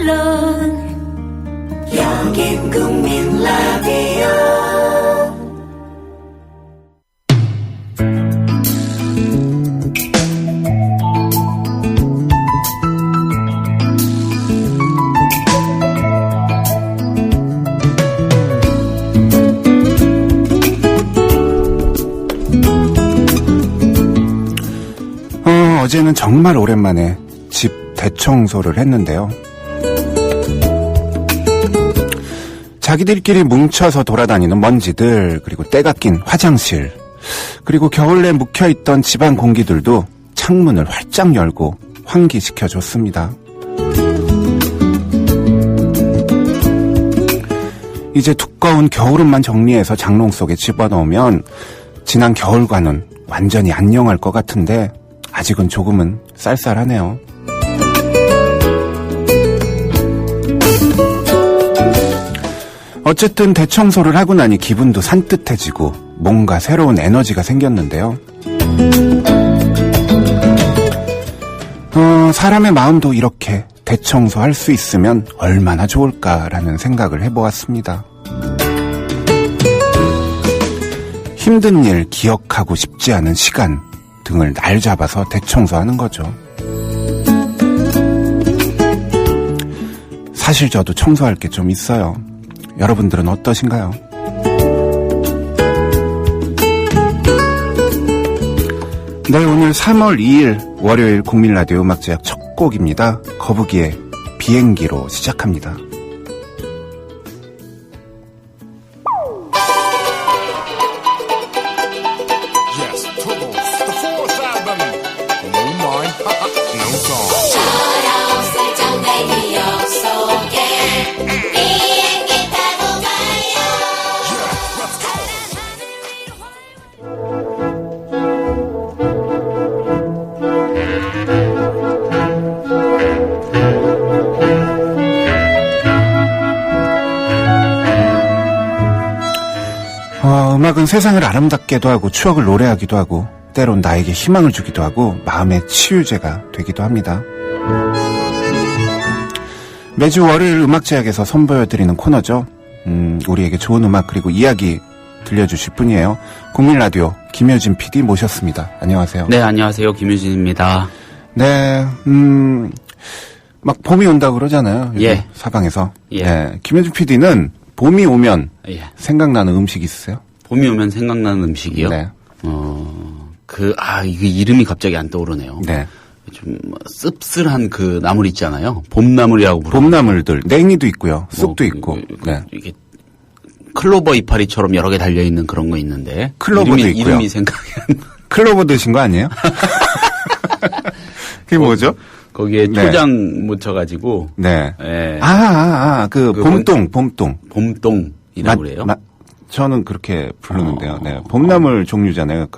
물론 여긴 국민 라디오. 어제는 정말 오랜만에 집 대청소를 했는데요. 자기들끼리 뭉쳐서 돌아다니는 먼지들, 그리고 때가 낀 화장실, 그리고 겨울 내 묵혀있던 집안 공기들도 창문을 활짝 열고 환기시켜줬습니다. 이제 두꺼운 겨울옷만 정리해서 장롱 속에 집어넣으면 지난 겨울과는 완전히 안녕할 것 같은데 아직은 조금은 쌀쌀하네요. 어쨌든 대청소를 하고 나니 기분도 산뜻해지고 뭔가 새로운 에너지가 생겼는데요. 사람의 마음도 이렇게 대청소할 수 있으면 얼마나 좋을까라는 생각을 해보았습니다. 힘든 일, 기억하고 싶지 않은 시간 등을 날 잡아서 대청소하는 거죠. 사실 저도 청소할 게 좀 있어요. 여러분들은 어떠신가요? 네, 오늘 3월 2일 월요일 국민라디오 음악제약 첫 곡입니다. 거북이의 비행기로 시작합니다. 음악은 세상을 아름답게도 하고 추억을 노래하기도 하고 때론 나에게 희망을 주기도 하고 마음의 치유제가 되기도 합니다. 매주 월요일 음악제약에서 선보여드리는 코너죠. 우리에게 좋은 음악 그리고 이야기 들려주실 분이에요. 국민라디오 김효진 PD 모셨습니다. 안녕하세요. 네, 안녕하세요. 김효진입니다. 네, 막 봄이 온다고 그러잖아요. 예. 사방에서. 예. 네, 김효진 PD는 봄이 오면 예. 생각나는 음식 있으세요? 봄이 오면 생각나는 음식이요? 네. 이게 이름이 갑자기 안 떠오르네요. 네. 좀 씁쓸한 그 나물 있잖아요. 봄나물이라고 부르는. 봄나물들, 냉이도 있고요. 쑥도 있고. 네. 이게 클로버 이파리처럼 여러 개 달려있는 그런 거 있는데. 클로버도 있고요. 이름이 생각이 안 나. 클로버 드신 거 아니에요? 그게 뭐죠? 거기에 네. 초장 묻혀가지고. 네. 예. 그 봄동. 봄동이라고 그래요? 저는 그렇게 부르는데요. 네. 봄나물 종류잖아요.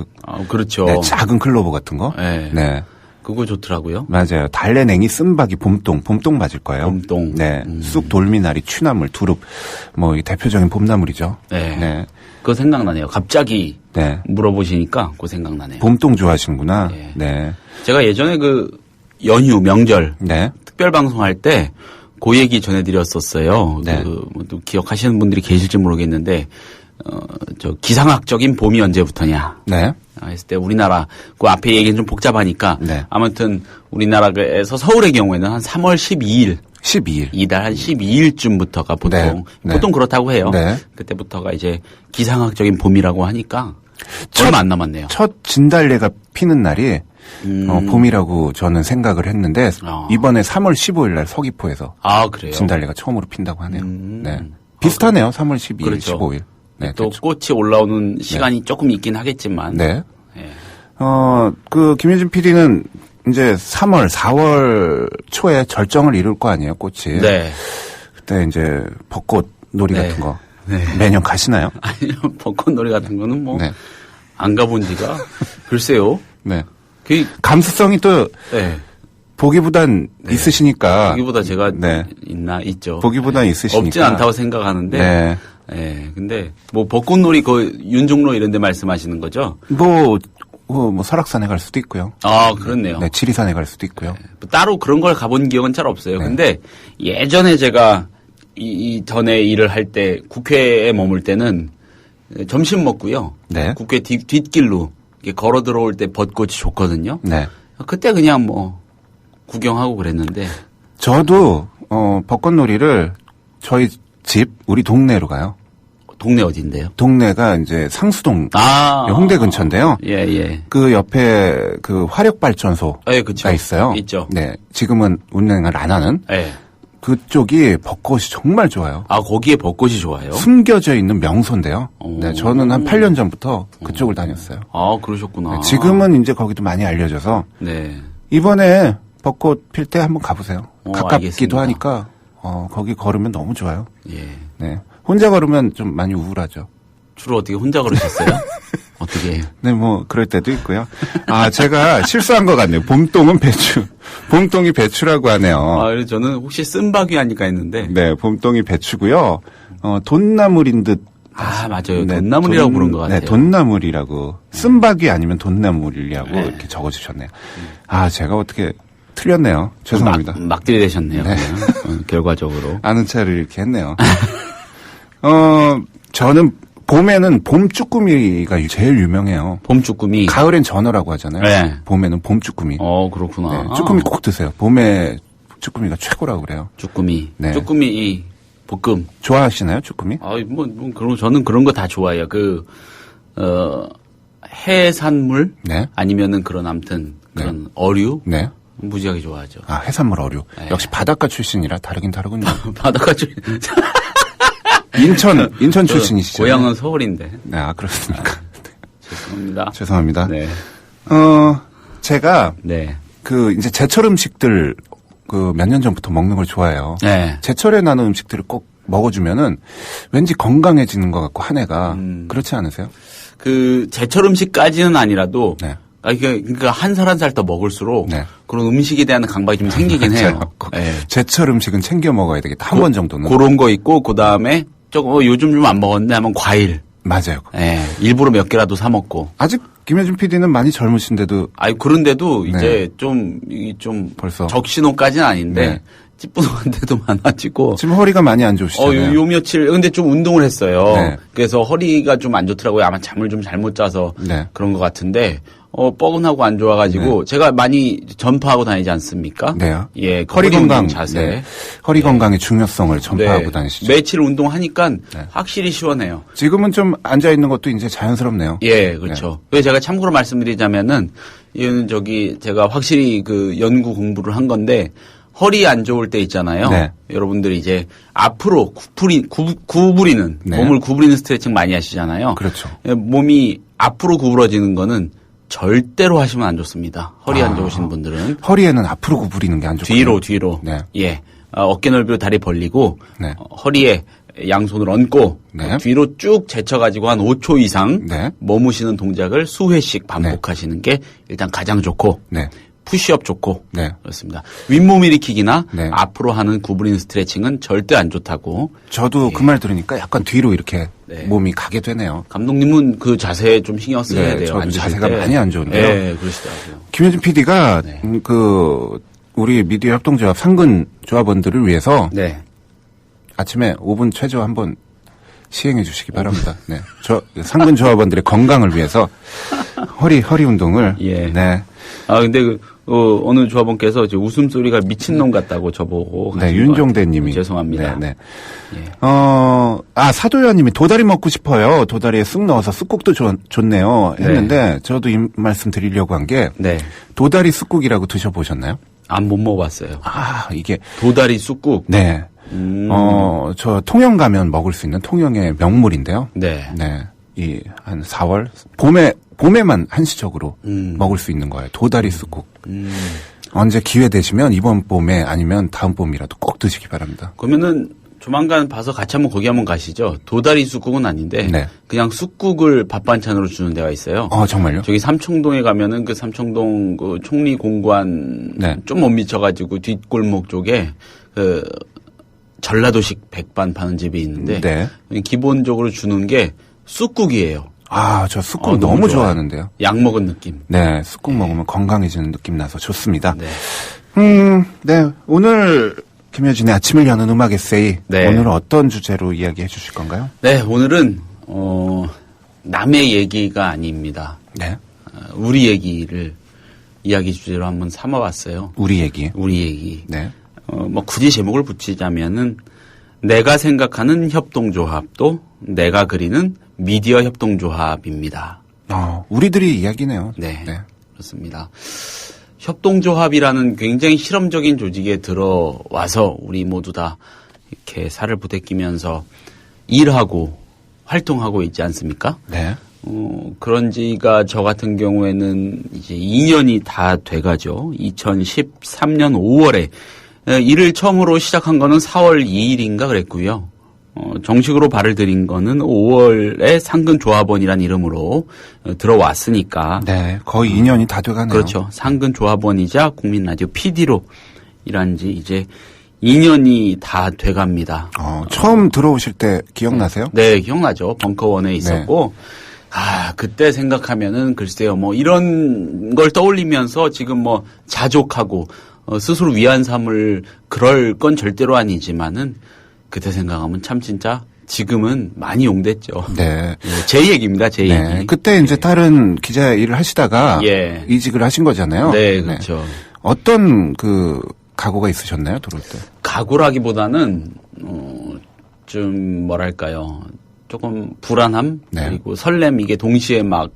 그렇죠. 네, 작은 클로버 같은 거. 네. 네. 그거 좋더라고요. 맞아요. 달래냉이, 쓴바기, 봄동 맞을 거예요. 봄동. 네. 쑥, 돌미나리, 취나물, 두릅. 이 대표적인 봄나물이죠. 네. 네. 그거 생각나네요. 갑자기. 네. 물어보시니까 그거 생각나네요. 봄동 좋아하시는구나. 네. 네. 제가 예전에 연휴, 명절. 네. 특별 방송할 때 그 얘기 전해드렸었어요. 네. 또 기억하시는 분들이 계실지 모르겠는데, 기상학적인 봄이 언제부터냐. 네. 했을 때 우리나라, 그 앞에 얘기는 좀 복잡하니까. 네. 아무튼 우리나라에서 서울의 경우에는 한 3월 12일. 12일. 이달 한 12일쯤부터가 보통, 네. 보통 그렇다고 해요. 네. 그때부터가 이제 기상학적인 봄이라고 하니까 얼마 안 남았네요. 첫 진달래가 피는 날이 봄이라고 저는 생각을 했는데 이번에 3월 15일 날 서귀포에서 그래요? 진달래가 처음으로 핀다고 하네요. 네. 비슷하네요. 3월 12일, 그렇죠. 15일. 네, 또 대충. 꽃이 올라오는 시간이 조금 있긴 하겠지만. 네. 예. 김효진 PD는 이제 3월, 4월 초에 절정을 이룰 거 아니에요, 꽃이. 네. 그때 이제 벚꽃 놀이 네. 같은 거. 네. 매년 가시나요? 아니요, 벚꽃놀이 같은 거는 네. 안 가본 지가 글쎄요. 네. 그 감수성이 또 네. 보기보단 있으시니까. 보기보다 제가 네. 있죠. 보기보단 있으시니까. 없진 않다고 생각하는데. 네. 예. 근데 벚꽃놀이 윤종로 이런 데 말씀하시는 거죠? 뭐 설악산에 갈 수도 있고요. 아, 그렇네요. 네, 지리산에 갈 수도 있고요. 뭐 따로 그런 걸 가본 기억은 잘 없어요. 네. 근데 예전에 제가 이 전에 일을 할 때 국회에 머물 때는 점심 먹고요. 네. 국회 뒷길로 이렇게 걸어 들어올 때 벚꽃이 좋거든요. 네. 그때 그냥 뭐 구경하고 그랬는데. 저도 벚꽃놀이를 저희 집 우리 동네로 가요. 동네 어딘데요? 동네가 이제 상수동 아. 홍대 근처인데요. 예, 예. 그 옆에 그 화력발전소가 예, 그쵸. 있어요. 있죠. 네. 지금은 운행을 안 하는 예. 그쪽이 벚꽃이 정말 좋아요. 아, 거기에 벚꽃이 좋아요? 숨겨져 있는 명소인데요. 오. 네, 저는 한 8년 전부터 그쪽을 다녔어요. 아, 그러셨구나. 네, 지금은 이제 거기도 많이 알려져서 네. 이번에 벚꽃 필 때 한번 가보세요. 가깝기도 알겠습니다. 하니까 거기 걸으면 너무 좋아요. 예. 네, 혼자 걸으면 좀 많이 우울하죠. 주로 어떻게 혼자 걸으셨어요? 어떻게 해요? 네, 뭐 그럴 때도 있고요. 아, 제가 실수한 것 같네요. 봄동은 배추, 봄동이 배추라고 하네요. 아, 그래서 저는 혹시 쓴바귀 하니까 했는데. 네, 봄동이 배추고요. 돈나물인 듯. 아, 맞아요. 돈나물이라고 부른 것 같아요. 네, 돈나물이라고. 쓴바귀 아니면 돈나물이라고 이렇게 적어주셨네요. 아, 제가 어떻게 틀렸네요. 죄송합니다. 막 들이대셨네요. 네. 그냥. 결과적으로. 아는 차를 이렇게 했네요. 저는 봄에는 봄 쭈꾸미가 제일 유명해요. 봄 쭈꾸미. 가을엔 전어라고 하잖아요. 네. 봄에는 봄 쭈꾸미. 그렇구나. 네, 쭈꾸미 꼭 드세요. 봄에 쭈꾸미가 최고라고 그래요. 쭈꾸미. 네. 쭈꾸미 볶음. 좋아하시나요, 쭈꾸미? 저는 그런 거 다 좋아해요. 해산물? 네. 아니면은 아무튼 그런 어류? 네. 무지하게 좋아하죠. 아, 해산물 어류. 네. 역시 바닷가 출신이라 다르긴 다르군요. 바닷가 쪽. 인천 출신이시죠? 고향은 서울인데. 네, 아, 그렇습니까? 죄송합니다. 죄송합니다. 네. 제가 네. 이제 제철 음식들 몇 년 전부터 먹는 걸 좋아해요. 네. 제철에 나는 음식들을 꼭 먹어주면은 왠지 건강해지는 것 같고 한 해가 그렇지 않으세요? 제철 음식까지는 아니라도. 네. 그러니까 한 살 한 살 더 먹을수록 네. 그런 음식에 대한 감각이 좀 생기긴 해요. 네. 제철 음식은 챙겨 먹어야 되겠다. 한 번 정도는. 그런 거 있고 그다음에 조금 요즘 좀 안 먹었는데 하면 과일. 맞아요. 예. 일부러 몇 개라도 사 먹고. 아직 김혜준 PD는 많이 젊으신데도 그런데도 네. 이제 좀 벌써 적신호까지는 아닌데 네. 찌뿌둥한 데도 많아지고. 지금 허리가 많이 안 좋으시잖아요. 요 며칠 근데 좀 운동을 했어요. 네. 그래서 허리가 좀 안 좋더라고요. 아마 잠을 좀 잘못 자서 네. 그런 것 같은데. 뻐근하고 안 좋아가지고 제가 많이 전파하고 다니지 않습니까? 네요. 예, 허리 건강 자세. 네. 허리 건강의 중요성을 전파하고 다니시죠. 며칠 운동하니까 네. 확실히 시원해요. 지금은 좀 앉아 있는 것도 이제 자연스럽네요. 예, 그렇죠. 그래서 제가 참고로 말씀드리자면은 이거는 제가 확실히 연구 공부를 한 건데 허리 안 좋을 때 있잖아요. 네. 여러분들이 이제 앞으로 구부리는 네. 몸을 구부리는 스트레칭 많이 하시잖아요. 그렇죠. 예, 몸이 앞으로 구부러지는 거는 절대로 하시면 안 좋습니다. 허리 안 좋으신 분들은 허리에는 앞으로 구부리는 게 안 좋고 뒤로. 네. 예. 어깨 넓이로 다리 벌리고 네. 허리에 양손을 얹고 네. 뒤로 쭉 제쳐가지고 한 5초 이상 네. 머무시는 동작을 수회씩 반복하시는 게 일단 가장 좋고 네. 푸시업 좋고 네. 그렇습니다. 윗몸 일으키기나 네. 앞으로 하는 구부리는 스트레칭은 절대 안 좋다고. 저도 그 말 들으니까 약간 뒤로 이렇게 네. 몸이 가게 되네요. 감독님은 그 자세에 좀 신경 쓰셔야 네, 돼요. 저도 앉으실 자세가 때. 많이 안 좋은데요. 네, 그러시더라고요. 김효진 PD가 네. 우리 미디어 협동조합 상근 조합원들을 위해서 네. 아침에 5분 최저 한번 시행해 주시기 바랍니다. 네. 상근 조합원들의 건강을 위해서 허리 운동을. 예. 네. 근데 어느 조합원께서 이제 웃음소리가 미친놈 같다고 저보고. 네, 하신 것 윤종대 같아요. 님이. 죄송합니다. 네, 네. 예. 사도연 님이 도다리 먹고 싶어요. 도다리에 쑥 넣어서 쑥국도 좋네요. 했는데 저도 이 말씀 드리려고 한 게 네. 도다리 쑥국이라고 드셔보셨나요? 못 먹어봤어요. 이게. 도다리 쑥국. 네. 저 통영 가면 먹을 수 있는 통영의 명물인데요. 네. 네. 한 4월 봄에만 한시적으로 먹을 수 있는 거예요. 도다리 쑥국. 언제 기회 되시면 이번 봄에 아니면 다음 봄이라도 꼭 드시기 바랍니다. 그러면은 조만간 봐서 같이 한번 거기 한번 가시죠. 도다리 쑥국은 아닌데 네. 그냥 쑥국을 밥 반찬으로 주는 데가 있어요. 정말요? 저기 삼청동에 가면은 그 삼청동 총리공관 네. 좀 못 미쳐가지고 뒷골목 쪽에 전라도식 백반 파는 집이 있는데 네. 기본적으로 주는 게 쑥국이에요. 저 쑥국 너무 좋아요. 좋아하는데요. 약 먹은 느낌. 네, 쑥국 먹으면 건강해지는 느낌 나서 좋습니다. 네. 네. 오늘 김효진의 아침을 여는 음악 에세이. 네. 오늘은 어떤 주제로 이야기해 주실 건가요? 네, 오늘은 남의 얘기가 아닙니다. 네. 우리 얘기를 이야기 주제로 한번 삼아봤어요. 우리 얘기. 우리 얘기. 네. 뭐 굳이 제목을 붙이자면은 내가 생각하는 협동조합도 내가 그리는 미디어 협동조합입니다. 우리들이 이야기네요. 네. 그렇습니다. 협동조합이라는 굉장히 실험적인 조직에 들어와서 우리 모두 다 이렇게 살을 부대끼면서 일하고 활동하고 있지 않습니까? 네. 그런 지가 저 같은 경우에는 이제 2년이 다 돼가죠. 2013년 5월에 일을 처음으로 시작한 거는 4월 2일인가 그랬고요. 정식으로 발을 들인 거는 5월에 상근조합원이라는 이름으로 들어왔으니까. 네. 거의 2년이 다 돼가네요. 그렇죠. 상근조합원이자 국민라디오 PD로 일한 지 이제 2년이 다 돼갑니다. 처음 들어오실 때 기억나세요? 네, 기억나죠. 벙커원에 있었고. 그때 생각하면은 글쎄요, 뭐 이런 걸 떠올리면서 지금 뭐 자족하고 스스로 위안 삼을 그럴 건 절대로 아니지만은 그때 생각하면 참 진짜 지금은 많이 용됐죠. 네. 제 얘기입니다, 제 네. 얘기. 그때 이제 다른 기자 일을 하시다가 예. 이직을 하신 거잖아요. 네, 그렇죠. 어떤 각오가 있으셨나요, 들어올 때? 각오라기보다는 좀 뭐랄까요, 조금 불안함 네. 그리고 설렘 이게 동시에 막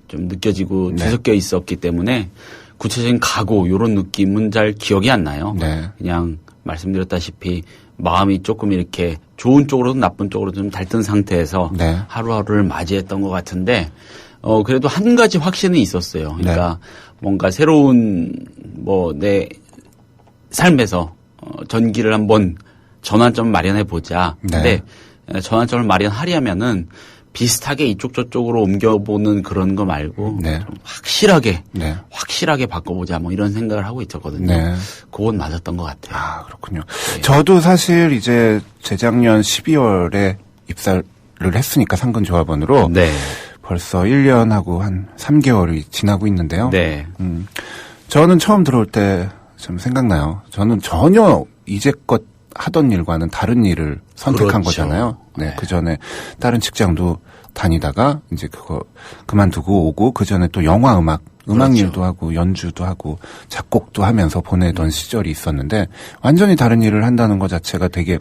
좀 느껴지고 네. 뒤섞여 있었기 때문에 구체적인 각오 이런 느낌은 잘 기억이 안 나요. 네. 그냥 말씀드렸다시피 마음이 조금 이렇게 좋은 쪽으로든 나쁜 쪽으로든 좀 달뜬 상태에서 네. 하루하루를 맞이했던 것 같은데 그래도 한 가지 확신은 있었어요. 그러니까 뭔가 새로운 내 삶에서 전기를 한번 전환점 마련해 보자. 네. 근데 전환점을 마련하려면은 비슷하게 이쪽 저쪽으로 옮겨보는 그런 거 말고 네. 좀 확실하게 네. 바꿔보자 뭐 이런 생각을 하고 있었거든요. 네. 그건 맞았던 것 같아요. 그렇군요. 네. 저도 사실 이제 재작년 12월에 입사를 했으니까 상근조합원으로 네. 벌써 1년하고 한 3개월이 지나고 있는데요. 네. 저는 처음 들어올 때 좀 생각나요. 저는 전혀 이제껏 하던 일과는 다른 일을 선택한 그렇죠. 거잖아요. 네. 네. 그 전에 다른 직장도 다니다가 이제 그거 그만두고 오고 그 전에 또 영화 음악 그렇죠. 일도 하고 연주도 하고 작곡도 하면서 보내던 시절이 있었는데 완전히 다른 일을 한다는 것 자체가 되게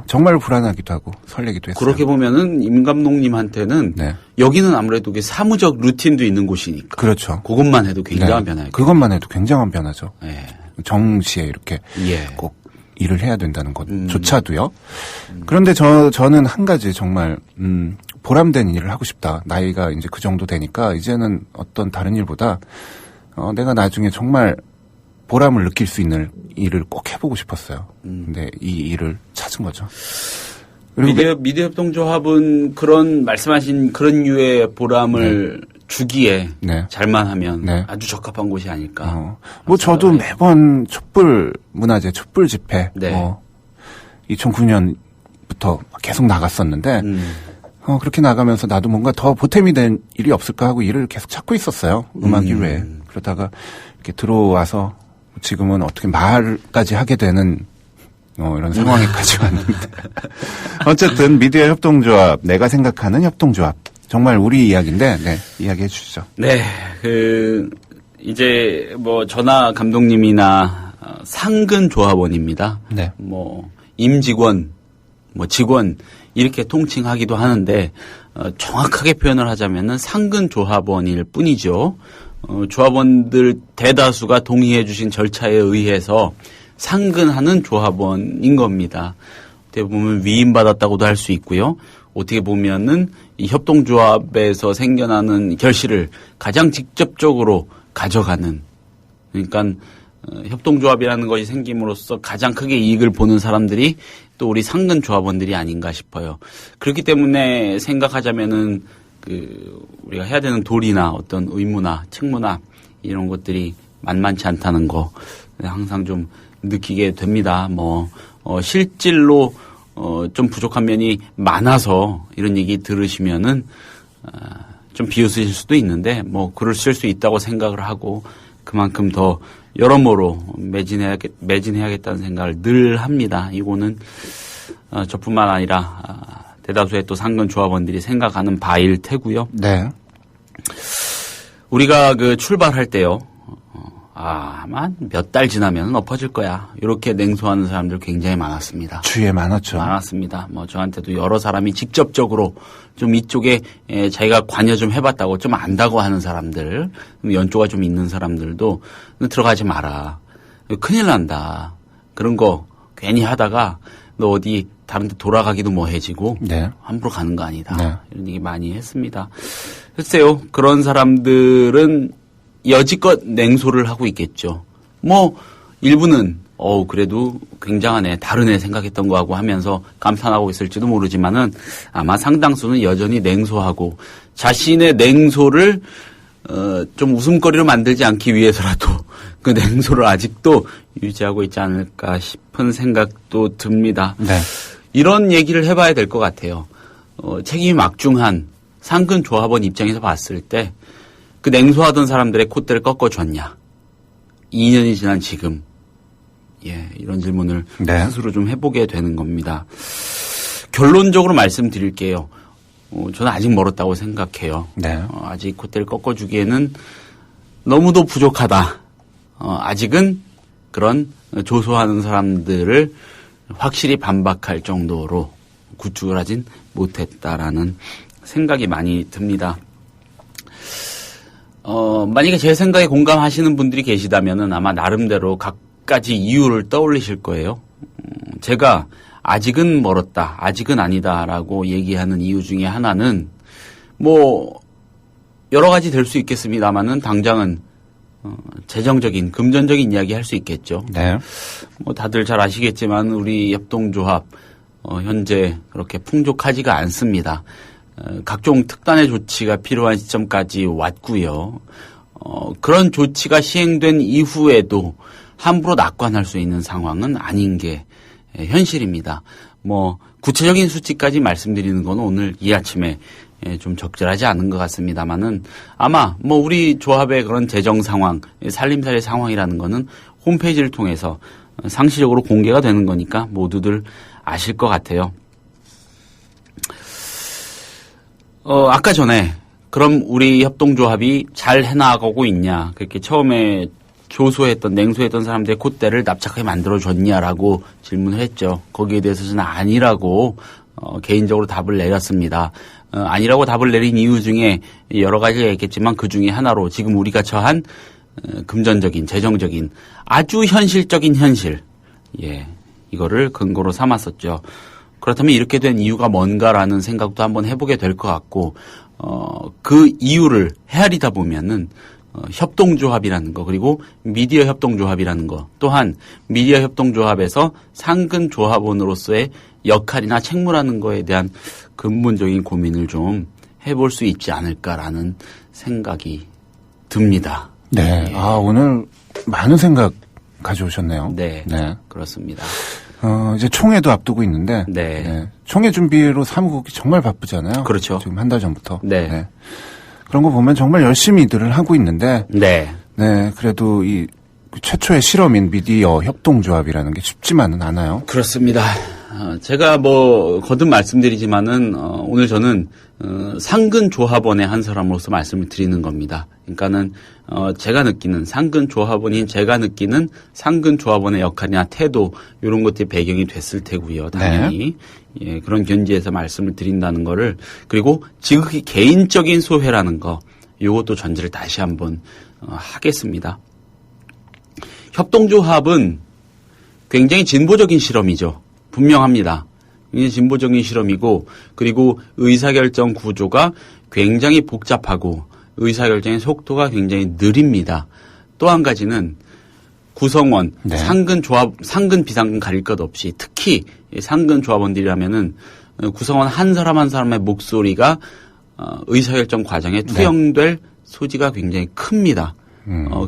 정말 불안하기도 하고 설레기도 했어요. 그렇게 보면은 임 감독님한테는 네. 여기는 아무래도 사무적 루틴도 있는 곳이니까. 그렇죠. 그것만 해도 굉장한 네. 변화예요. 그것만 해도 굉장한 변화죠. 네. 정시에 이렇게 예. 꼭 일을 해야 된다는 것조차도요. 그런데 저는 한 가지 정말 보람된 일을 하고 싶다. 나이가 이제 그 정도 되니까 이제는 어떤 다른 일보다 내가 나중에 정말 보람을 느낄 수 있는 일을 꼭 해보고 싶었어요. 근데 이 일을 찾은 거죠. 그리고 미디어 협동조합은 그런 말씀하신 그런 류의 보람을 주기에 네. 잘만 하면 네. 아주 적합한 곳이 아닐까. 뭐 저도 매번 촛불 문화제 촛불 집회 네. 2009년부터 계속 나갔었는데 그렇게 나가면서 나도 뭔가 더 보탬이 된 일이 없을까 하고 일을 계속 찾고 있었어요. 음악 이외에. 그러다가 이렇게 들어와서 지금은 어떻게 말까지 하게 되는 이런 상황에까지 왔는데. 어쨌든 미디어 협동조합, 내가 생각하는 협동조합. 정말 우리 이야기인데, 네, 이야기해 주시죠. 네, 이제 전하 감독님이나 상근 조합원입니다. 네. 임직원, 직원 이렇게 통칭하기도 하는데 정확하게 표현을 하자면은 상근 조합원일 뿐이죠. 조합원들 대다수가 동의해 주신 절차에 의해서 상근하는 조합원인 겁니다. 어떻게 보면 위임받았다고도 할 수 있고요. 어떻게 보면은 이 협동조합에서 생겨나는 결실을 가장 직접적으로 가져가는, 그러니까 협동조합이라는 것이 생김으로써 가장 크게 이익을 보는 사람들이 또 우리 상근 조합원들이 아닌가 싶어요. 그렇기 때문에 생각하자면은 우리가 해야 되는 도리나 어떤 의무나 책무나 이런 것들이 만만치 않다는 거 항상 좀 느끼게 됩니다. 실질로 좀 부족한 면이 많아서 이런 얘기 들으시면은 좀 비웃으실 수도 있는데 뭐 그러실 수 있다고 생각을 하고 그만큼 더 여러모로 매진해야겠다는 생각을 늘 합니다. 이거는 저뿐만 아니라 대다수의 또 상근 조합원들이 생각하는 바일 테고요. 네. 우리가 그 출발할 때요. 아마 몇 달 지나면 엎어질 거야. 이렇게 냉소하는 사람들 굉장히 많았습니다. 주위에 많았죠. 많았습니다. 뭐 저한테도 여러 사람이 직접적으로 좀 이쪽에 자기가 관여 좀 해봤다고 좀 안다고 하는 사람들, 연조가 좀 있는 사람들도 들어가지 마라. 큰일 난다. 그런 거 괜히 하다가 너 어디 다른 데 돌아가기도 뭐해지고 네. 함부로 가는 거 아니다. 네. 이런 얘기 많이 했습니다. 글쎄요. 그런 사람들은 여지껏 냉소를 하고 있겠죠. 뭐 일부는 그래도 굉장하네. 다른 애 생각했던 거하고 하면서 감탄하고 있을지도 모르지만은 아마 상당수는 여전히 냉소하고 자신의 냉소를 좀 웃음거리로 만들지 않기 위해서라도 그 냉소를 아직도 유지하고 있지 않을까 싶은 생각도 듭니다. 네. 이런 얘기를 해봐야 될 것 같아요. 책임이 막중한 상근 조합원 입장에서 봤을 때 그 냉소하던 사람들의 콧대를 꺾어줬냐. 2년이 지난 지금. 예, 이런 질문을 네. 스스로 좀 해보게 되는 겁니다. 결론적으로 말씀드릴게요. 저는 아직 멀었다고 생각해요. 네. 아직 콧대를 꺾어주기에는 너무도 부족하다. 아직은 그런 조소하는 사람들을 확실히 반박할 정도로 구축을 하진 못했다라는 생각이 많이 듭니다. 만약에 제 생각에 공감하시는 분들이 계시다면은 아마 나름대로 각가지 이유를 떠올리실 거예요. 제가 아직은 멀었다, 아직은 아니다라고 얘기하는 이유 중에 하나는 뭐 여러 가지 될 수 있겠습니다만은 당장은 재정적인, 금전적인 이야기 할 수 있겠죠. 네. 뭐 다들 잘 아시겠지만 우리 협동조합 현재 그렇게 풍족하지가 않습니다. 각종 특단의 조치가 필요한 시점까지 왔고요. 그런 조치가 시행된 이후에도 함부로 낙관할 수 있는 상황은 아닌 게 현실입니다. 뭐 구체적인 수치까지 말씀드리는 건 오늘 이 아침에 좀 적절하지 않은 것 같습니다만은 아마 뭐 우리 조합의 그런 재정 상황, 살림살이 상황이라는 거는 홈페이지를 통해서 상시적으로 공개가 되는 거니까 모두들 아실 것 같아요. 아까 전에 그럼 우리 협동조합이 잘 해나가고 있냐, 그렇게 처음에 조소했던, 냉소했던 사람들의 콧대를 납작하게 만들어줬냐라고 질문을 했죠. 거기에 대해서 저는 아니라고 개인적으로 답을 내렸습니다. 아니라고 답을 내린 이유 중에 여러 가지가 있겠지만 그 중에 하나로 지금 우리가 처한 금전적인, 재정적인 아주 현실적인 현실, 이거를 근거로 삼았었죠. 그렇다면 이렇게 된 이유가 뭔가라는 생각도 한번 해보게 될 것 같고, 그 이유를 헤아리다 보면은 협동조합이라는 거, 그리고 미디어 협동조합이라는 거, 또한 미디어 협동조합에서 상근 조합원으로서의 역할이나 책무라는 거에 대한 근본적인 고민을 좀 해볼 수 있지 않을까라는 생각이 듭니다. 네. 오늘 많은 생각 가져오셨네요. 네. 네. 그렇습니다. 이제 총회도 앞두고 있는데. 네. 총회 준비로 사무국이 정말 바쁘잖아요. 그렇죠. 지금 한 달 전부터. 네. 그런 거 보면 정말 열심히 일을 하고 있는데. 네. 네. 그래도 이 최초의 실험인 미디어 협동조합이라는 게 쉽지만은 않아요. 그렇습니다. 제가 뭐 거듭 말씀드리지만은 오늘 저는 상근 조합원의 한 사람으로서 말씀을 드리는 겁니다. 그러니까는 제가 느끼는, 상근 조합원인 제가 느끼는 상근 조합원의 역할이나 태도, 이런 것들이 배경이 됐을 테고요. 당연히. 예, 그런 견지에서 말씀을 드린다는 거를, 그리고 지극히 개인적인 소회라는 거, 요것도 전제를 다시 한번 하겠습니다. 협동조합은 굉장히 진보적인 실험이죠. 분명합니다. 굉장히 진보적인 실험이고, 그리고 의사결정 구조가 굉장히 복잡하고 의사결정의 속도가 굉장히 느립니다. 또 한 가지는 구성원, 네. 상근 조합, 상근 비상근 가릴 것 없이 특히 상근 조합원들이라면은 구성원 한 사람 한 사람의 목소리가 의사결정 과정에 투영될 소지가 굉장히 큽니다.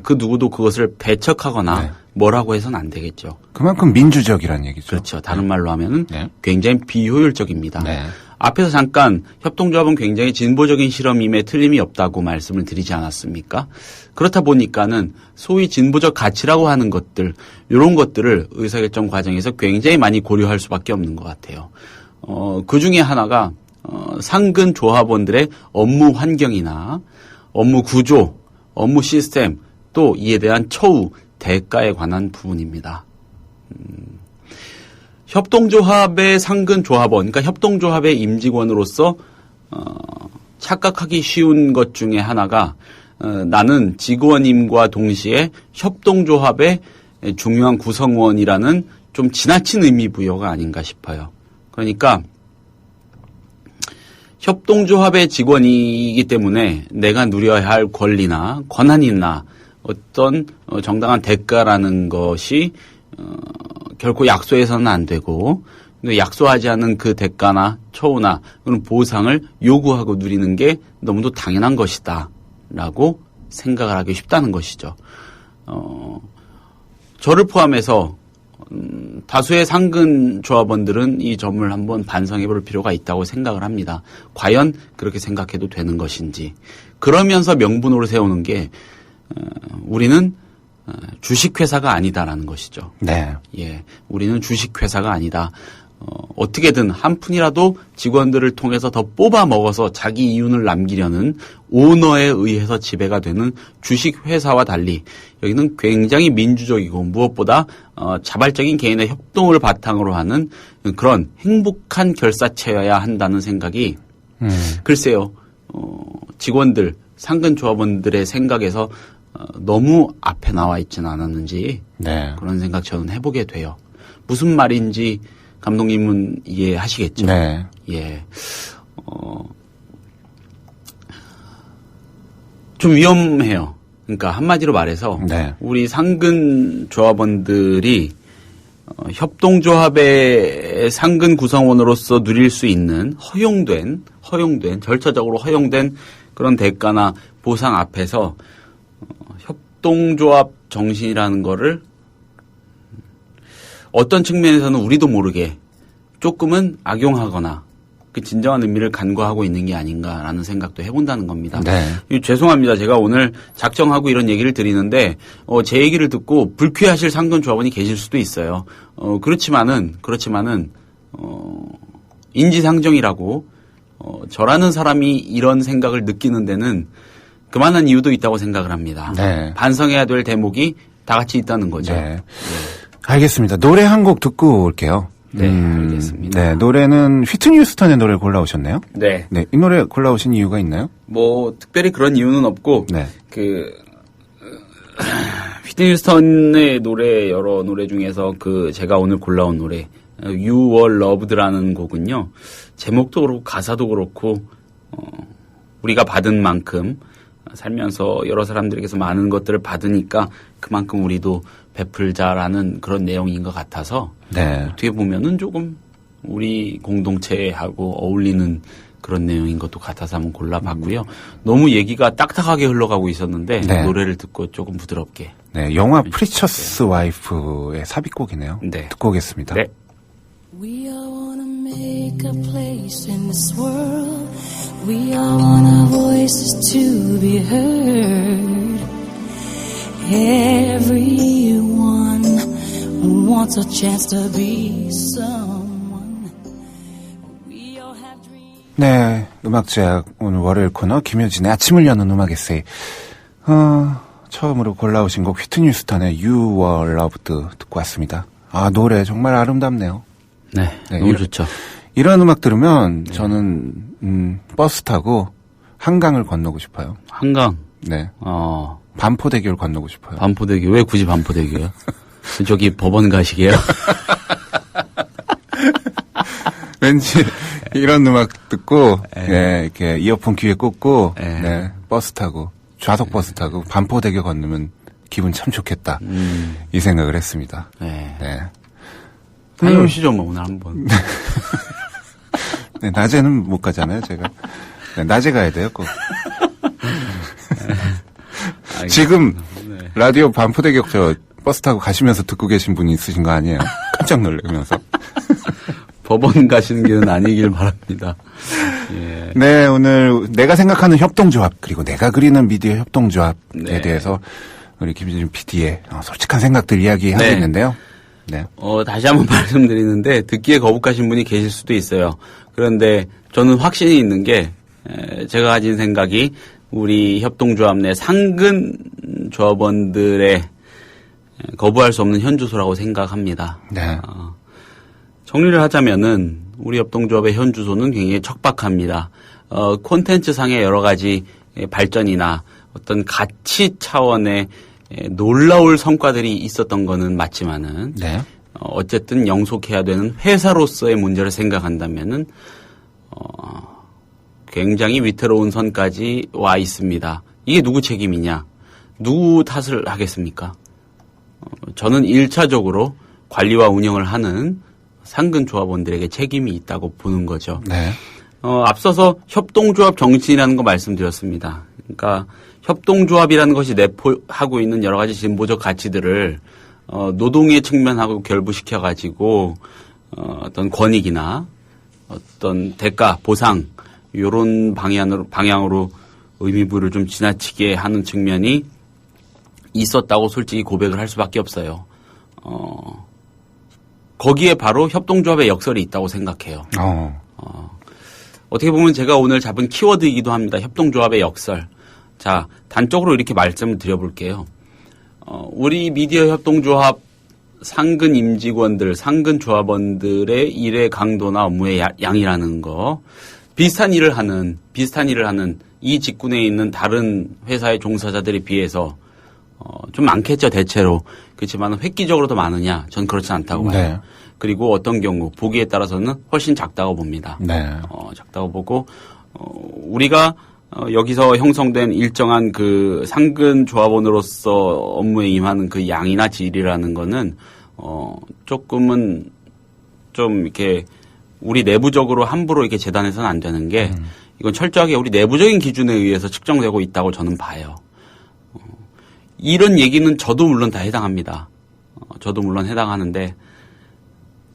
그 누구도 그것을 배척하거나 뭐라고 해서는 안 되겠죠. 그만큼 민주적이라는 얘기죠. 그렇죠. 다른 말로 하면은 네. 굉장히 비효율적입니다. 네. 앞에서 잠깐 협동조합은 굉장히 진보적인 실험임에 틀림이 없다고 말씀을 드리지 않았습니까? 그렇다 보니까는 소위 진보적 가치라고 하는 것들, 이런 것들을 의사결정 과정에서 굉장히 많이 고려할 수밖에 없는 것 같아요. 그 중에 하나가 상근 조합원들의 업무 환경이나 업무 구조, 업무 시스템, 또 이에 대한 처우, 대가에 관한 부분입니다. 협동조합의 상근 조합원, 그러니까 협동조합의 임직원으로서 착각하기 쉬운 것 중에 하나가 나는 직원임과 동시에 협동조합의 중요한 구성원이라는 좀 지나친 의미 부여가 아닌가 싶어요. 그러니까 협동조합의 직원이기 때문에 내가 누려야 할 권리나 권한이나 어떤 정당한 대가라는 것이 결코 약소해서는 안 되고 약소하지 않는 그 대가나 처우나 그런 보상을 요구하고 누리는 게 너무도 당연한 것이다 라고 생각을 하기 쉽다는 것이죠. 저를 포함해서 다수의 상근 조합원들은 이 점을 한번 반성해 볼 필요가 있다고 생각을 합니다. 과연 그렇게 생각해도 되는 것인지. 그러면서 명분으로 세우는 게 우리는 주식회사가 아니다라는 것이죠. 네. 예, 우리는 주식회사가 아니다. 어떻게든 한 푼이라도 직원들을 통해서 더 뽑아 먹어서 자기 이윤을 남기려는 오너에 의해서 지배가 되는 주식회사와 달리 여기는 굉장히 민주적이고 무엇보다 자발적인 개인의 협동을 바탕으로 하는 그런 행복한 결사체여야 한다는 생각이 글쎄요. 직원들, 상근 조합원들의 생각에서 너무 앞에 나와 있지는 않았는지 네. 그런 생각 저는 해보게 돼요. 무슨 말인지 감독님은 이해하시겠죠? 네. 예. 좀 위험해요. 그러니까 한마디로 말해서 네. 우리 상근 조합원들이 협동조합의 상근 구성원으로서 누릴 수 있는 허용된 절차적으로 허용된 그런 대가나 보상 앞에서 협동조합 정신이라는 거를 어떤 측면에서는 우리도 모르게 조금은 악용하거나 그 진정한 의미를 간과하고 있는 게 아닌가라는 생각도 해본다는 겁니다. 네. 죄송합니다. 제가 오늘 작정하고 이런 얘기를 드리는데 제 얘기를 듣고 불쾌하실 상근 조합원이 계실 수도 있어요. 그렇지만은 인지상정이라고 저라는 사람이 이런 생각을 느끼는 데는 그만한 이유도 있다고 생각을 합니다. 네. 반성해야 될 대목이 다 같이 있다는 거죠. 네. 알겠습니다. 노래 한 곡 듣고 올게요. 네, 알겠습니다. 네, 노래는 휘트니 휴스턴의 노래를 골라오셨네요. 네. 네, 이 노래 골라오신 이유가 있나요? 뭐 특별히 그런 이유는 없고 네. 휘트니 휴스턴의 노래 여러 노래 중에서 제가 오늘 골라온 노래 You Were Loved라는 곡은요. 제목도 그렇고 가사도 그렇고 우리가 받은 만큼 살면서 여러 사람들에게서 많은 것들을 받으니까 그만큼 우리도 베풀자라는 그런 내용인 것 같아서 네. 어떻게 보면은 조금 우리 공동체하고 어울리는 그런 내용인 것도 같아서 한번 골라봤고요. 너무 얘기가 딱딱하게 흘러가고 있었는데 네. 노래를 듣고 조금 부드럽게. 네, 영화 프리처스 와이프의 삽입곡이네요. 네. 듣고 오겠습니다. 네. We all wanna make a place in this world. We all want our voices to be heard. Everyone wants a chance to be someone. We all have dreams. 네, 음악제약 오늘 월요일 코너 김효진의 아침을 여는 음악 에세이. 처음으로 골라오신 곡 휘트니 휴스턴의 You Were Loved 듣고 왔습니다. 아, 노래 정말 아름답네요. 네, 네, 너무 좋죠. 이런 음악 들으면 저는 버스 타고 한강을 건너고 싶어요. 한강. 네. 반포대교를 건너고 싶어요. 반포대교. 왜 굳이 반포대교요? 저기 법원 가시게요? 왠지 이런 음악 듣고 네, 이렇게 이어폰 귀에 꽂고 네, 버스 타고 좌석 버스 타고 반포대교 건너면 기분 참 좋겠다. 이 생각을 했습니다. 네. 네. 다녀오시죠, 뭐, 오늘 한번. 네, 낮에는 못 가잖아요, 제가. 네, 낮에 가야 돼요, 꼭. 지금 네. 라디오 반포대교 버스 타고 가시면서 듣고 계신 분이 있으신 거 아니에요? 깜짝 놀라면서. 법원 가시는 길은 아니길 바랍니다. 예. 네, 오늘 내가 생각하는 협동조합 그리고 내가 그리는 미디어 협동조합에 네. 대해서 우리 김진준 PD의 솔직한 생각들 이야기하고 네. 있는데요. 네. 다시 한번 말씀드리는데 듣기에 거북하신 분이 계실 수도 있어요. 그런데 저는 확신이 있는 게 제가 가진 생각이 우리 협동조합 내 상근 조합원들의 거부할 수 없는 현주소라고 생각합니다. 네. 정리를 하자면은 우리 협동조합의 현주소는 굉장히 척박합니다. 콘텐츠 상의 여러 가지 발전이나 어떤 가치 차원의 놀라울 성과들이 있었던 거는 맞지만은 네. 어쨌든 영속해야 되는 회사로서의 문제를 생각한다면은 굉장히 위태로운 선까지 와 있습니다. 이게 누구 책임이냐? 누구 탓을 하겠습니까? 저는 1차적으로 관리와 운영을 하는 상근 조합원들에게 책임이 있다고 보는 거죠. 네. 앞서서 협동조합 정신이라는 거 말씀드렸습니다. 그러니까 협동조합이라는 것이 내포하고 있는 여러 가지 진보적 가치들을 노동의 측면하고 결부시켜가지고 어떤 권익이나 어떤 대가, 보상 이런 방향으로 의미부를 좀 지나치게 하는 측면이 있었다고 솔직히 고백을 할 수밖에 없어요. 거기에 바로 협동조합의 역설이 있다고 생각해요. 어떻게 보면 제가 오늘 잡은 키워드이기도 합니다. 협동조합의 역설. 자, 단적으로 이렇게 말씀을 드려볼게요. 우리 미디어 협동조합 상근 임직원들, 상근 조합원들의 일의 강도나 업무의 양이라는 거, 비슷한 일을 하는 이 직군에 있는 다른 회사의 종사자들에 비해서 좀 많겠죠, 대체로. 그렇지만 획기적으로 더 많으냐? 전 그렇지 않다고 봐요. 네. 그리고 어떤 경우 보기에 따라서는 훨씬 작다고 봅니다. 네. 작다고 보고 우리가 여기서 형성된 일정한 그 상근 조합원으로서 업무에 임하는 그 양이나 질이라는 거는 조금은 좀 이렇게 우리 내부적으로 함부로 이렇게 재단해서는 안 되는 게 이건 철저하게 우리 내부적인 기준에 의해서 측정되고 있다고 저는 봐요. 이런 얘기는 저도 물론 다 해당합니다. 저도 물론 해당하는데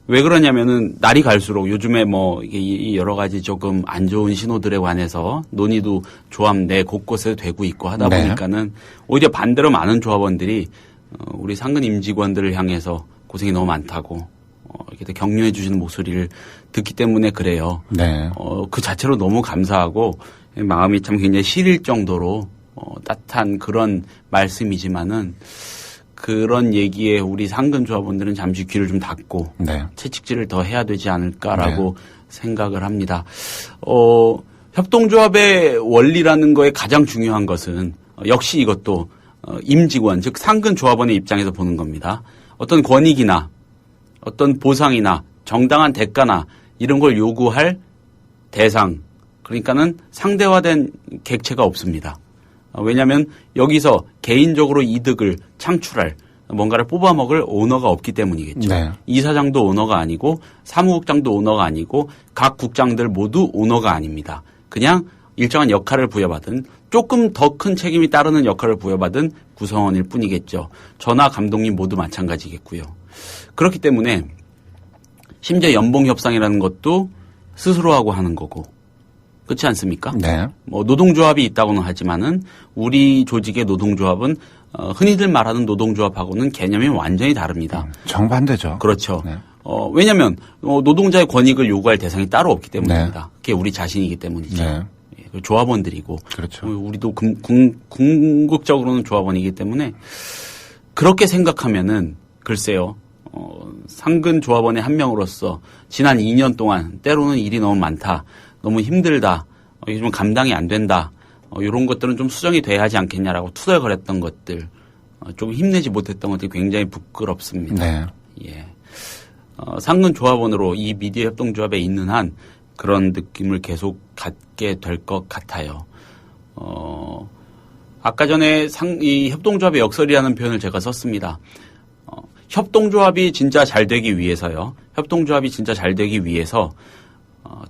왜 그러냐면은 날이 갈수록 요즘에 뭐 이게 여러 가지 조금 안 좋은 신호들에 관해서 논의도 조합 내 곳곳에 되고 있고 하다 네. 보니까는 오히려 반대로 많은 조합원들이 우리 상근 임직원들을 향해서 고생이 너무 많다고 이렇게 격려해 주시는 목소리를 듣기 때문에 그래요. 네. 그 자체로 너무 감사하고 마음이 참 굉장히 시릴 정도로 따뜻한 그런 말씀이지만은 그런 얘기에 우리 상근 조합원들은 잠시 귀를 좀 닫고 네. 채찍질을 더 해야 되지 않을까라고 생각을 합니다. 협동조합의 원리라는 거에 가장 중요한 것은 역시 이것도 임직원 즉 상근 조합원의 입장에서 보는 겁니다. 어떤 권익이나 어떤 보상이나 정당한 대가나 이런 걸 요구할 대상 그러니까는 상대화된 객체가 없습니다. 왜냐하면 여기서 개인적으로 이득을 창출할 뭔가를 뽑아먹을 오너가 없기 때문이겠죠. 네. 이사장도 오너가 아니고 사무국장도 오너가 아니고 각 국장들 모두 오너가 아닙니다. 그냥 일정한 역할을 부여받은 조금 더 큰 책임이 따르는 역할을 부여받은 구성원일 뿐이겠죠. 저나 감독님 모두 마찬가지겠고요. 그렇기 때문에 심지어 연봉 협상이라는 것도 스스로 하고 하는 거고 그렇지 않습니까? 네. 뭐 노동조합이 있다고는 하지만은 우리 조직의 노동조합은 흔히들 말하는 노동조합하고는 개념이 완전히 다릅니다. 정반대죠. 그렇죠. 네. 왜냐하면 노동자의 권익을 요구할 대상이 따로 없기 때문입니다. 그게 우리 자신이기 때문이죠. 네. 예, 조합원들이고 그렇죠. 우리도 궁극적으로는 조합원이기 때문에 그렇게 생각하면은 글쎄요. 상근 조합원의 한 명으로서 지난 2년 동안 때로는 일이 너무 많다. 너무 힘들다. 이게 좀 감당이 안 된다. 이런 것들은 좀 수정이 돼야 하지 않겠냐라고 투덜거렸던 것들, 좀 힘내지 못했던 것들이 굉장히 부끄럽습니다. 네. 예. 상근 조합원으로 이 미디어 협동조합에 있는 한 그런 느낌을 계속 갖게 될 것 같아요. 아까 전에 이 협동조합의 역설이라는 표현을 제가 썼습니다. 협동조합이 진짜 잘 되기 위해서요. 협동조합이 진짜 잘 되기 위해서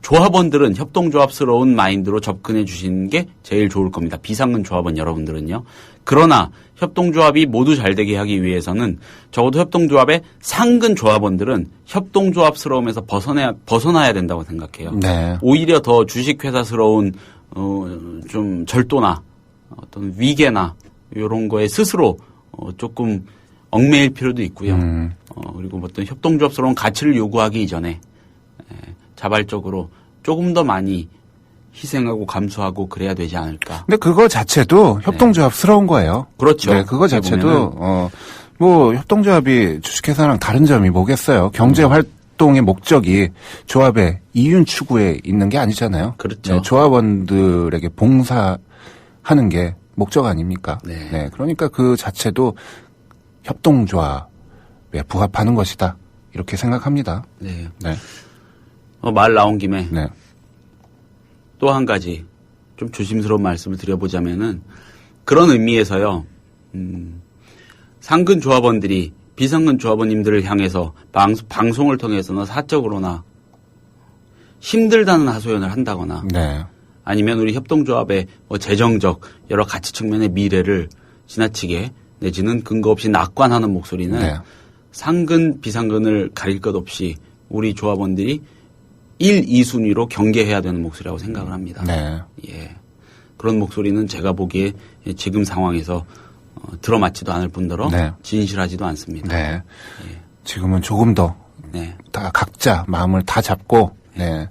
조합원들은 협동조합스러운 마인드로 접근해 주시는 게 제일 좋을 겁니다. 비상근 조합원 여러분들은요. 그러나 협동조합이 모두 잘 되게 하기 위해서는 적어도 협동조합의 상근 조합원들은 협동조합스러움에서 벗어나야 된다고 생각해요. 네. 오히려 더 주식회사스러운 좀 절도나 어떤 위계나 이런 거에 스스로 조금 얽매일 필요도 있고요. 그리고 어떤 협동조합스러운 가치를 요구하기 이전에 자발적으로 조금 더 많이 희생하고 감수하고 그래야 되지 않을까. 근데 그거 자체도 협동조합스러운 거예요. 그렇죠. 네, 그거 자체도 뭐 협동조합이 주식회사랑 다른 점이 뭐겠어요. 경제 활동의 목적이 조합의 이윤 추구에 있는 게 아니잖아요. 그렇죠. 네, 조합원들에게 봉사하는 게 목적 아닙니까? 네. 네, 그러니까 그 자체도 협동조합에 부합하는 것이다. 이렇게 생각합니다. 네. 네. 말 나온 김에 네. 또 한 가지 좀 조심스러운 말씀을 드려보자면은 그런 의미에서요. 상근 조합원들이 비상근 조합원님들을 향해서 방송을 통해서나 사적으로나 힘들다는 하소연을 한다거나 네. 아니면 우리 협동조합의 재정적 여러 가치 측면의 미래를 지나치게 내지는 근거 없이 낙관하는 목소리는 네. 상근 비상근을 가릴 것 없이 우리 조합원들이 1, 2순위로 경계해야 되는 목소리라고 생각을 합니다. 네. 예. 그런 목소리는 제가 보기에 지금 상황에서 들어맞지도 않을 뿐더러 네. 진실하지도 않습니다. 네. 지금은 조금 더 네. 다 각자 마음을 다 잡고 네.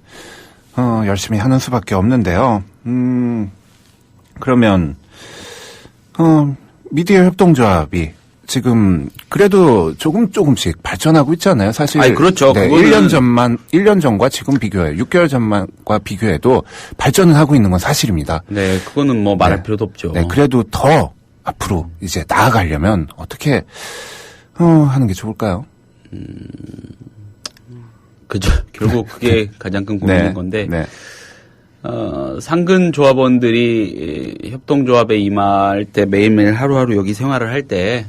열심히 하는 수밖에 없는데요. 그러면 미디어 협동조합이 지금 그래도 조금씩 발전하고 있잖아요. 사실 아니, 그렇죠. 네, 그거는 1년 전과 지금 비교해 6개월 전과 비교해도 발전을 하고 있는 건 사실입니다. 네, 그거는 뭐 말할 네. 필요도 없죠. 네, 그래도 더 앞으로 이제 나아가려면 어떻게 하는 게 좋을까요? 그죠. 결국 그게 가장 큰 고민인 네, 건데 네. 상근 조합원들이 협동조합에 임할 때 매일매일 하루하루 여기 생활을 할 때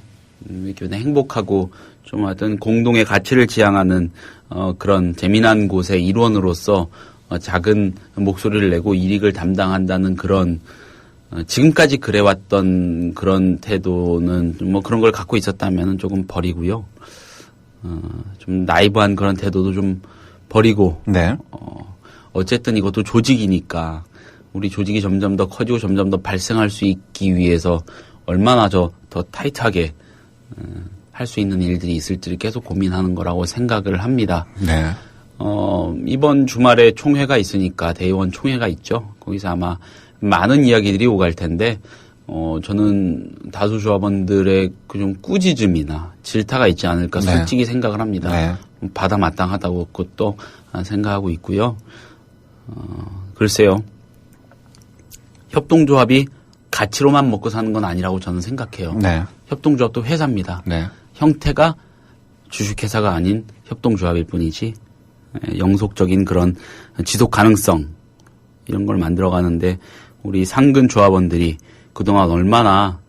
이렇게 행복하고 좀 어떤 공동의 가치를 지향하는 그런 재미난 곳의 일원으로서 작은 목소리를 내고 이익을 담당한다는 그런 지금까지 그래왔던 그런 태도는 뭐 그런 걸 갖고 있었다면 조금 버리고요. 좀 나이브한 그런 태도도 좀 버리고 네. 어쨌든 이것도 조직이니까 우리 조직이 점점 더 커지고 점점 더 발생할 수 있기 위해서 얼마나 더 타이트하게 할 수 있는 일들이 있을지를 계속 고민하는 거라고 생각을 합니다. 네. 이번 주말에 총회가 있으니까 대의원 총회가 있죠. 거기서 아마 많은 이야기들이 오갈 텐데 저는 다수 조합원들의 그 좀 꾸짖음이나 질타가 있지 않을까 네. 솔직히 생각을 합니다. 네. 받아 마땅하다고 그것도 생각하고 있고요. 글쎄요. 협동조합이 가치로만 먹고 사는 건 아니라고 저는 생각해요. 네. 협동조합도 회사입니다. 네. 형태가 주식회사가 아닌 협동조합일 뿐이지 영속적인 그런 지속 가능성 이런 걸 만들어가는데 우리 상근 조합원들이 그동안 얼마나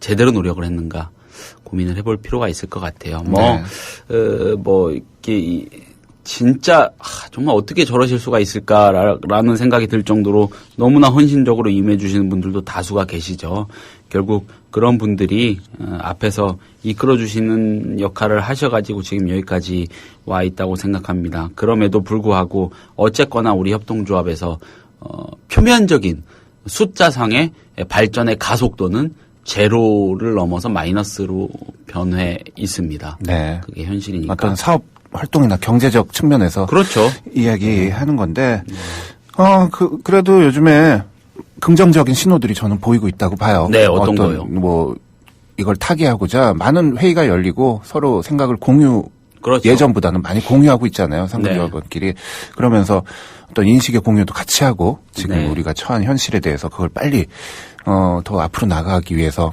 제대로 노력을 했는가 고민을 해볼 필요가 있을 것 같아요. 이렇게 진짜 정말 어떻게 저러실 수가 있을까라는 생각이 들 정도로 너무나 헌신적으로 임해 주시는 분들도 다수가 계시죠. 결국 그런 분들이 앞에서 이끌어 주시는 역할을 하셔가지고 지금 여기까지 와 있다고 생각합니다. 그럼에도 불구하고 어쨌거나 우리 협동조합에서 표면적인 숫자상의 발전의 가속도는 제로를 넘어서 마이너스로 변해 있습니다. 네. 그게 현실이니까. 어떤 사업 활동이나 경제적 측면에서 그렇죠. 이야기하는 건데 그래도 요즘에 긍정적인 신호들이 저는 보이고 있다고 봐요. 네, 어떤 거요? 뭐 이걸 타개하고자 많은 회의가 열리고 서로 생각을 그렇죠. 예전보다는 많이 공유하고 있잖아요. 상근 네. 조합원끼리. 그러면서 어떤 인식의 공유도 같이 하고 지금 네. 우리가 처한 현실에 대해서 그걸 빨리 더 앞으로 나가기 위해서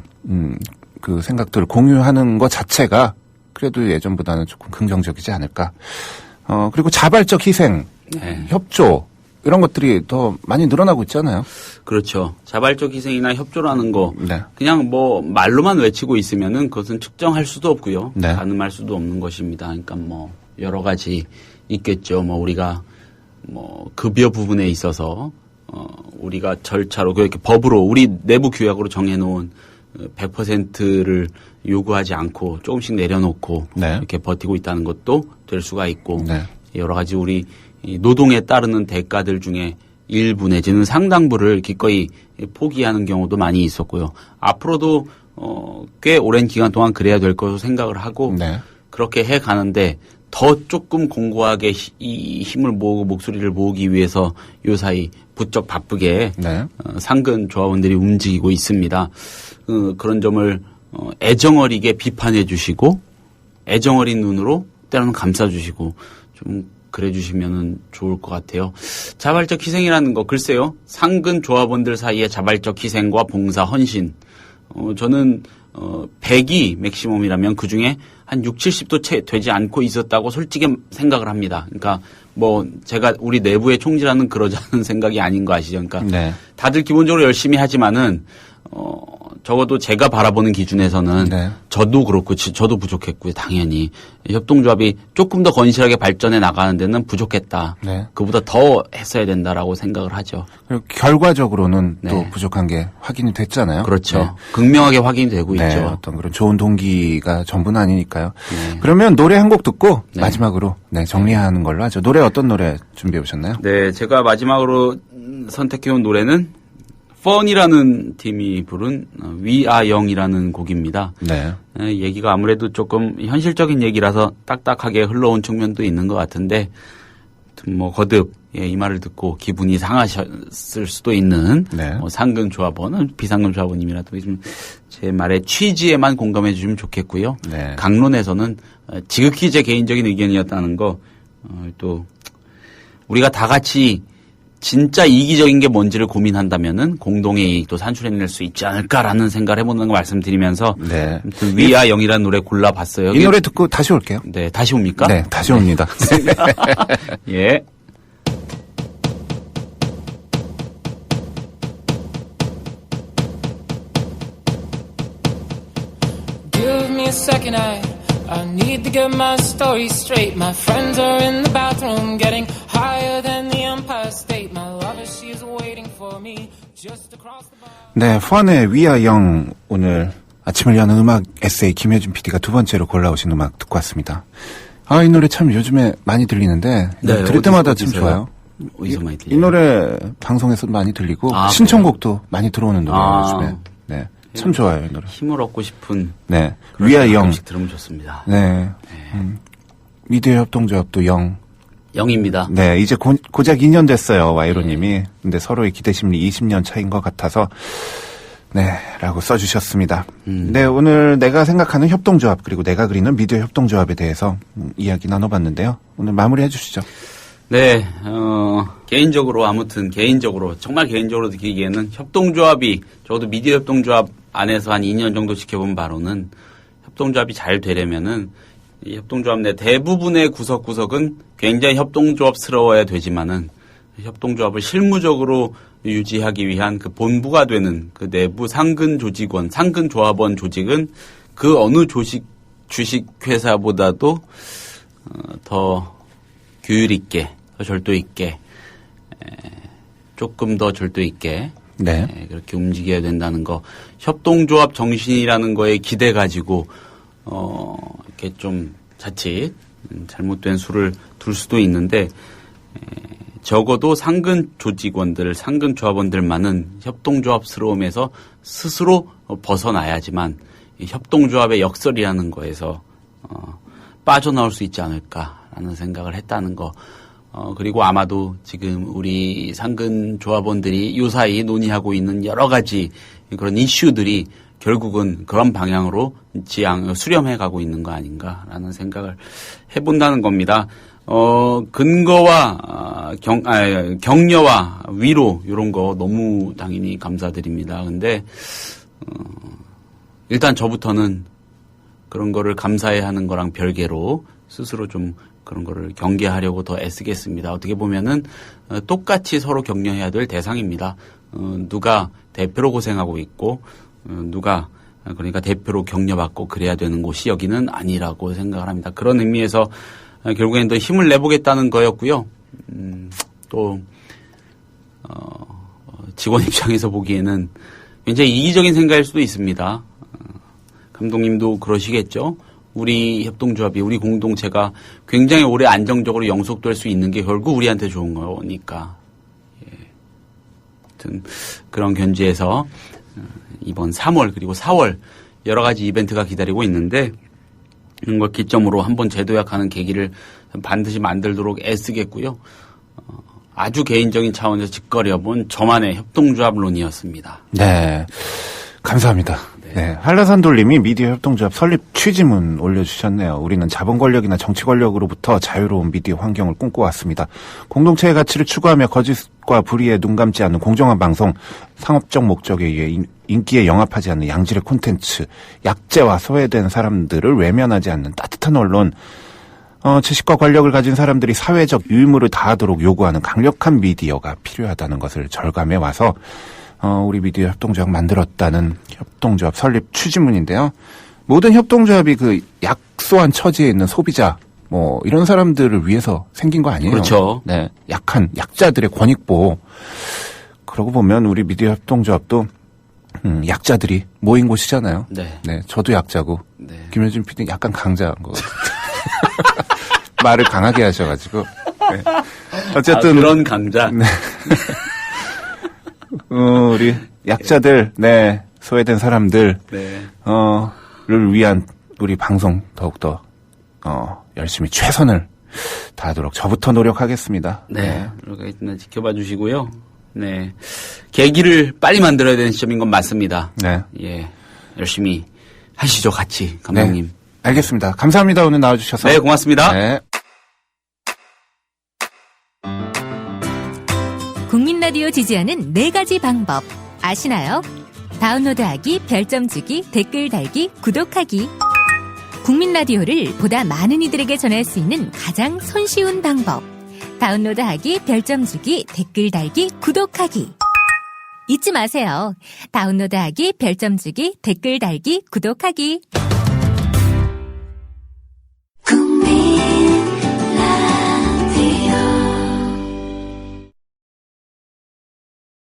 그 생각들을 공유하는 것 자체가 그래도 예전보다는 조금 긍정적이지 않을까. 그리고 자발적 희생, 네. 협조 이런 것들이 더 많이 늘어나고 있잖아요. 그렇죠. 자발적 희생이나 협조라는 거 네. 그냥 뭐 말로만 외치고 있으면은 그것은 측정할 수도 없고요. 네. 가늠할 수도 없는 것입니다. 그러니까 뭐 여러 가지 있겠죠. 뭐 우리가 뭐 급여 부분에 있어서 우리가 절차로 그렇게 법으로 우리 내부 규약으로 정해놓은 100%를 요구하지 않고 조금씩 내려놓고 네. 이렇게 버티고 있다는 것도 될 수가 있고 네. 여러 가지 우리 노동에 따르는 대가들 중에 일부 내지는 상당부를 기꺼이 포기하는 경우도 많이 있었고요. 앞으로도 꽤 오랜 기간 동안 그래야 될 것으로 생각을 하고 네. 그렇게 해 가는데 더 조금 공고하게 이 힘을 모으고 목소리를 모으기 위해서 요사이 부쩍 바쁘게 네. 상근 조합원들이 움직이고 있습니다. 그런 점을 애정어리게 비판해 주시고 애정어린 눈으로 때로는 감싸 주시고 좀 그래 주시면은 좋을 것 같아요. 자발적 희생이라는 거 글쎄요. 상근 조합원들 사이에 자발적 희생과 봉사 헌신 저는 100이 맥시멈이라면 그중에 한 60, 70도 채 되지 않고 있었다고 솔직히 생각을 합니다. 그러니까 뭐 제가 우리 내부의 총질하는 그러자는 생각이 아닌 거 아시죠? 그러니까 네. 다들 기본적으로 열심히 하지만은 적어도 제가 바라보는 기준에서는 네. 저도 그렇고 저도 부족했고요. 당연히 협동조합이 조금 더 건실하게 발전해 나가는 데는 부족했다. 네. 그보다 더 했어야 된다라고 생각을 하죠. 그리고 결과적으로는 네. 또 부족한 게 확인이 됐잖아요. 그렇죠. 네. 극명하게 확인이 되고 네, 있죠. 어떤 그런 좋은 동기가 전부는 아니니까요. 네. 그러면 노래 한 곡 듣고 네. 마지막으로 정리하는 걸로 하죠. 노래 어떤 노래 준비해 오셨나요? 네, 제가 마지막으로 선택해온 노래는 펀이라는 팀이 부른 We Are Young이라는 곡입니다. 네. 얘기가 아무래도 조금 현실적인 얘기라서 딱딱하게 흘러온 측면도 있는 것 같은데 뭐 거듭 이 말을 듣고 기분이 상하셨을 수도 있는 네. 상근 조합원, 비상근 조합원님이라도 제 말의 취지에만 공감해 주시면 좋겠고요. 네. 강론에서는 지극히 제 개인적인 의견이었다는 거 또 우리가 다 같이 진짜 이기적인 게 뭔지를 고민한다면은 공동의 이익도 산출해낼 수 있지 않을까라는 생각을 해보는 거 말씀드리면서 네. 위아 영이라는 노래 골라봤어요. 이 노래 듣고 다시 올게요. 네, 다시 옵니까? 네, 다시 옵니다. 예. Give me a second, I need to get my story straight. My friends are in the bathroom getting higher than the Empire State. My lover, she's waiting for me just across the bar. 네, 후안의 위아 영 오늘 아침을 여는 음악 에세이 김효준 PD가 두 번째로 골라오신 음악 듣고 왔습니다. 아, 이 노래 참 요즘에 많이 들리는데 네, 들을 때마다 참 어디서요? 좋아요. 어디서 많이 이 들려요? 노래 방송에서도 많이 들리고 아, 신청곡도 많이 들어오는 노래예요, 아. 요즘에. 네, 참 좋아요, 이 노래. 힘을 얻고 싶은 네, 위아 영. 가끔씩 들으면 좋습니다. 네, 미디어 협동조합도 영. 영입니다. 네, 이제 고작 2년 됐어요, 와이로님이. 근데 서로의 기대심리 20년 차인 것 같아서, 네, 라고 써주셨습니다. 네, 오늘 내가 생각하는 협동조합, 그리고 내가 그리는 미디어 협동조합에 대해서 이야기 나눠봤는데요. 오늘 마무리 해주시죠. 네, 개인적으로, 정말 개인적으로 느끼기에는 협동조합이, 적어도 미디어 협동조합 안에서 한 2년 정도 지켜본 바로는 협동조합이 잘 되려면은 이 협동조합 내 대부분의 구석구석은 굉장히 협동조합스러워야 되지만은 협동조합을 실무적으로 유지하기 위한 그 본부가 되는 그 내부 상근 조합원 조직은 그 어느 주식회사보다도 더 규율 있게, 더 절도 있게, 조금 더 절도 있게 네. 그렇게 움직여야 된다는 거. 협동조합 정신이라는 거에 기대 가지고 이렇게 좀 자칫 잘못된 수를 둘 수도 있는데 적어도 상근 조직원들, 상근 조합원들만은 협동조합스러움에서 스스로 벗어나야지만 협동조합의 역설이라는 거에서 빠져나올 수 있지 않을까라는 생각을 했다는 거. 그리고 아마도 지금 우리 상근 조합원들이 요사이 논의하고 있는 여러 가지 그런 이슈들이 결국은 그런 방향으로 수렴해 가고 있는 거 아닌가라는 생각을 해본다는 겁니다. 근거와 격려와 위로 이런 거 너무 당연히 감사드립니다. 근데 일단 저부터는 그런 거를 감사해야 하는 거랑 별개로 스스로 좀 그런 거를 경계하려고 더 애쓰겠습니다. 어떻게 보면은 똑같이 서로 격려해야 될 대상입니다. 누가 대표로 고생하고 있고 누가 그러니까 대표로 격려받고 그래야 되는 곳이 여기는 아니라고 생각을 합니다. 그런 의미에서 결국엔 더 힘을 내보겠다는 거였고요. 또 직원 입장에서 보기에는 굉장히 이기적인 생각일 수도 있습니다. 감독님도 그러시겠죠. 우리 협동조합이 우리 공동체가 굉장히 오래 안정적으로 영속될 수 있는 게 결국 우리한테 좋은 거니까. 아무튼 그런 견지에서 이번 3월 그리고 4월 여러 가지 이벤트가 기다리고 있는데 이런 걸 기점으로 한번 재도약하는 계기를 반드시 만들도록 애쓰겠고요. 아주 개인적인 차원에서 짓거려본 저만의 협동조합론이었습니다. 네. 감사합니다. 네. 한라산돌님이 미디어 협동조합 설립 취지문 올려주셨네요. 우리는 자본 권력이나 정치 권력으로부터 자유로운 미디어 환경을 꿈꿔왔습니다. 공동체의 가치를 추구하며 거짓과 불의에 눈 감지 않는 공정한 방송, 상업적 목적에 의해 인기에 영합하지 않는 양질의 콘텐츠, 약재와 소외된 사람들을 외면하지 않는 따뜻한 언론, 지식과 권력을 가진 사람들이 사회적 의무를 다하도록 요구하는 강력한 미디어가 필요하다는 것을 절감해 와서 우리 미디어 협동조합 만들었다는 협동조합 설립 취지문인데요. 모든 협동조합이 그 약소한 처지에 있는 소비자 이런 사람들을 위해서 생긴 거 아니에요? 그렇죠. 네, 약자들의 권익 보호. 그러고 보면 우리 미디어 협동조합도 약자들이 모인 곳이잖아요. 네. 네, 저도 약자고 네. 김효준 PD 약간 강자인 거. 말을 강하게 하셔가지고. 네. 어쨌든 그런 강자. 네. 우리 약자들, 네, 소외된 사람들, 네. 를 위한 우리 방송 더욱더 열심히 최선을 다하도록 저부터 노력하겠습니다. 네. 네. 지켜봐 주시고요. 네. 계기를 빨리 만들어야 되는 시점인 건 맞습니다. 네. 예. 열심히 하시죠, 같이, 감독님. 네. 알겠습니다. 감사합니다. 오늘 나와주셔서. 네, 고맙습니다. 네. 국민 라디오 지지하는 4가지 방법 아시나요? 다운로드하기, 별점 주기, 댓글 달기, 구독하기. 국민 라디오를 보다 많은 이들에게 전할 수 있는 가장 손쉬운 방법. 다운로드하기, 별점 주기, 댓글 달기, 구독하기. 잊지 마세요. 다운로드하기, 별점 주기, 댓글 달기, 구독하기.